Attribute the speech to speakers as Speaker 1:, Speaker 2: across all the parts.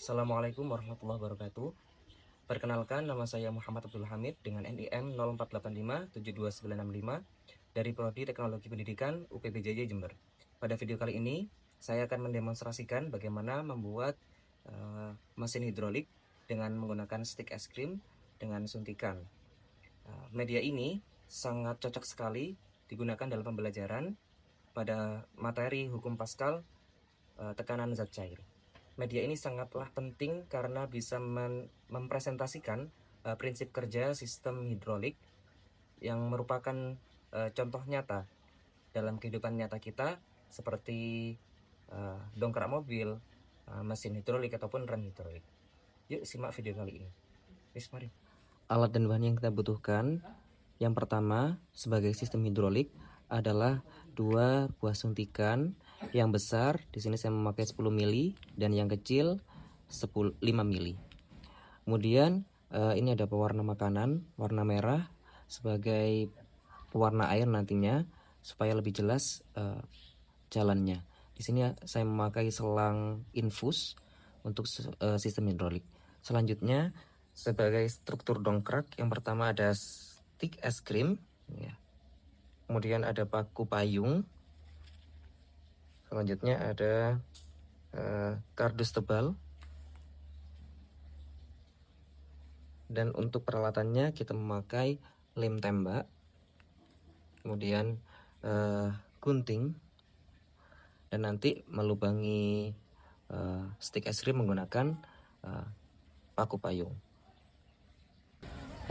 Speaker 1: Assalamualaikum warahmatullahi wabarakatuh. Perkenalkan, nama saya Muhammad Abdul Hamid dengan NIM 0485729965 dari Prodi Teknologi Pendidikan UPBJJ Jember. Pada video kali ini, saya akan mendemonstrasikan bagaimana membuat mesin hidrolik dengan menggunakan stick es krim dengan suntikan. Media ini sangat cocok sekali digunakan dalam pembelajaran pada materi hukum Pascal tekanan zat cair. Media ini sangatlah penting karena bisa mempresentasikan prinsip kerja sistem hidrolik yang merupakan contoh nyata dalam kehidupan nyata kita seperti dongkrak mobil, mesin hidrolik ataupun rem hidrolik. Yuk simak video kali ini. Mari. Alat dan bahan yang kita butuhkan, yang pertama sebagai sistem hidrolik adalah 2 buah suntikan. Yang besar di sini saya memakai 10 mili dan yang kecil 5 mili. Kemudian ini ada pewarna makanan warna merah sebagai pewarna air nantinya supaya lebih jelas jalannya. Di sini saya memakai selang infus untuk sistem hidrolik. Selanjutnya sebagai struktur dongkrak, yang pertama ada stick es krim, ya. Kemudian ada paku payung. Selanjutnya ada kardus tebal. Dan untuk peralatannya kita memakai lem tembak, kemudian gunting, dan nanti melubangi stick es krim menggunakan paku payung.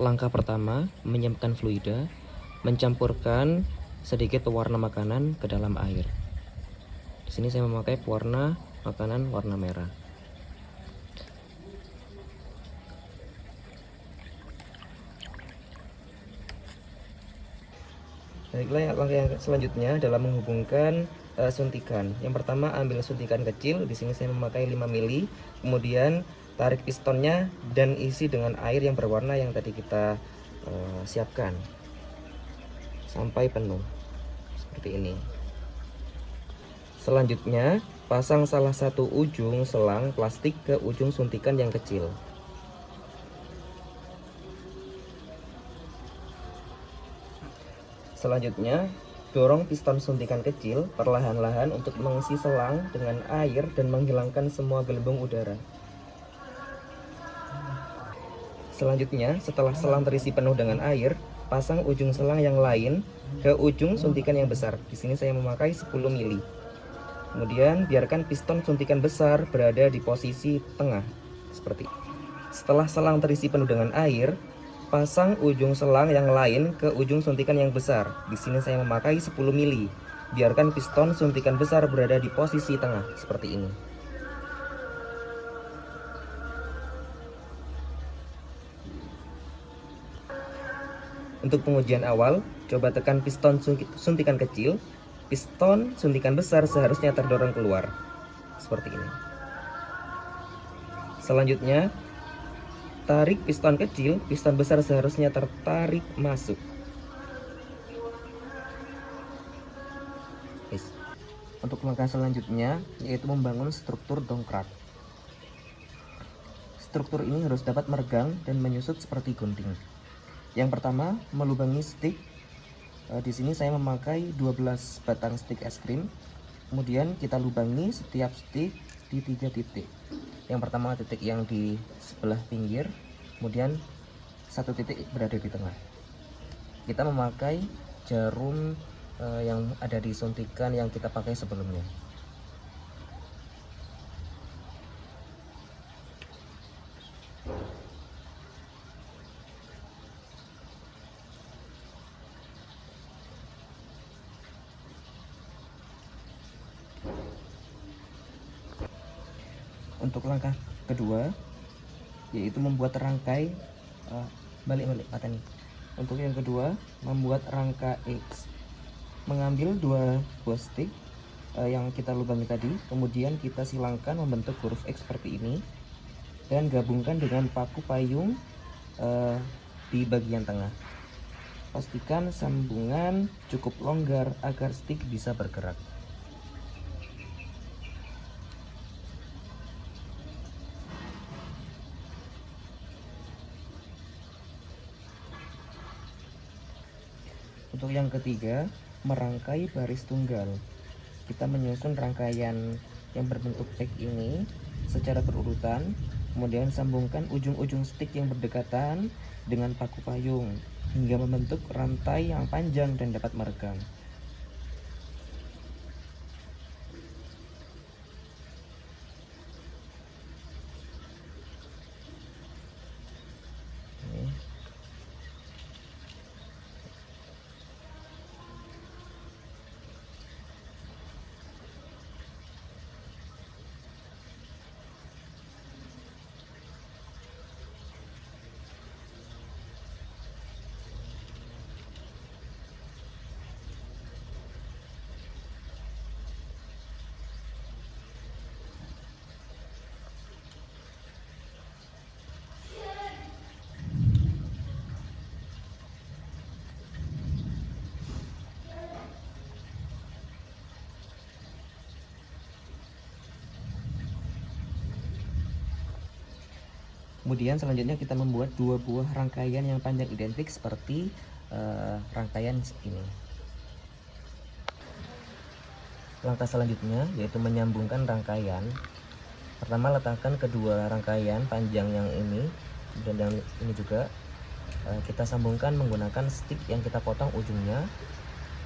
Speaker 1: Langkah pertama, menyiapkan fluida, mencampurkan sedikit pewarna makanan ke dalam air. Di sini saya memakai pewarna makanan warna merah. Baiklah, langkah yang selanjutnya adalah menghubungkan suntikan. Yang pertama ambil suntikan kecil, di sini saya memakai 5 mili. Kemudian tarik pistonnya dan isi dengan air yang berwarna yang tadi kita siapkan sampai penuh seperti ini. Selanjutnya pasang salah satu ujung selang plastik ke ujung suntikan yang kecil. Selanjutnya dorong piston suntikan kecil perlahan-lahan untuk mengisi selang dengan air dan menghilangkan semua gelembung udara. Selanjutnya, setelah selang terisi penuh dengan air, pasang ujung selang yang lain ke ujung suntikan yang besar. Di sini saya memakai 10 mili. Kemudian biarkan piston suntikan besar berada di posisi tengah seperti ini. Setelah selang terisi penuh dengan air, pasang ujung selang yang lain ke ujung suntikan yang besar. Di sini saya memakai 10 mili. Biarkan piston suntikan besar berada di posisi tengah seperti ini. Untuk pengujian awal, coba tekan piston suntikan kecil. Piston suntikan besar seharusnya terdorong keluar seperti ini. Selanjutnya, tarik piston kecil, piston besar seharusnya tertarik masuk. Untuk langkah selanjutnya yaitu membangun struktur dongkrak. Struktur ini harus dapat meregang dan menyusut seperti gunting. Yang pertama, melubangi stick. Di sini saya memakai 12 batang stick es krim. Kemudian kita lubangi setiap stick di 3 titik. Yang pertama titik yang di sebelah pinggir, kemudian 1 titik berada di tengah. Kita memakai jarum yang ada di suntikan yang kita pakai sebelumnya. Untuk langkah kedua yaitu membuat rangkai balik Atani. Untuk yang kedua, membuat rangka X. Mengambil 2 buah stick yang kita lubangi tadi, kemudian kita silangkan membentuk huruf X seperti ini dan gabungkan dengan paku payung di bagian tengah. Pastikan sambungan cukup longgar agar stick bisa bergerak. Untuk yang ketiga, merangkai baris tunggal. Kita menyusun rangkaian yang berbentuk X ini secara berurutan, kemudian sambungkan ujung-ujung stik yang berdekatan dengan paku payung hingga membentuk rantai yang panjang dan dapat meregang. Kemudian selanjutnya kita membuat dua buah rangkaian yang panjang identik seperti rangkaian ini. Langkah selanjutnya yaitu menyambungkan rangkaian. Pertama, letakkan kedua rangkaian panjang yang ini dan yang ini juga. Kita sambungkan menggunakan stik yang kita potong ujungnya.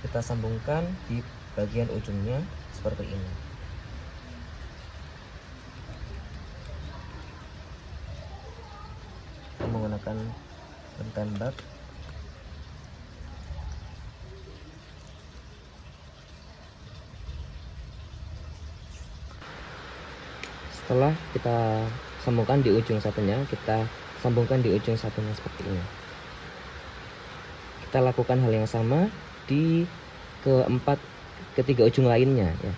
Speaker 1: Kita sambungkan di bagian ujungnya seperti ini. Menggunakan lem tembak. Setelah kita sambungkan di ujung satunya, kita sambungkan di ujung satunya seperti ini. Kita lakukan hal yang sama di ketiga ujung lainnya ya.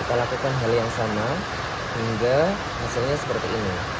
Speaker 1: Kita lakukan hal yang sama hingga hasilnya seperti ini.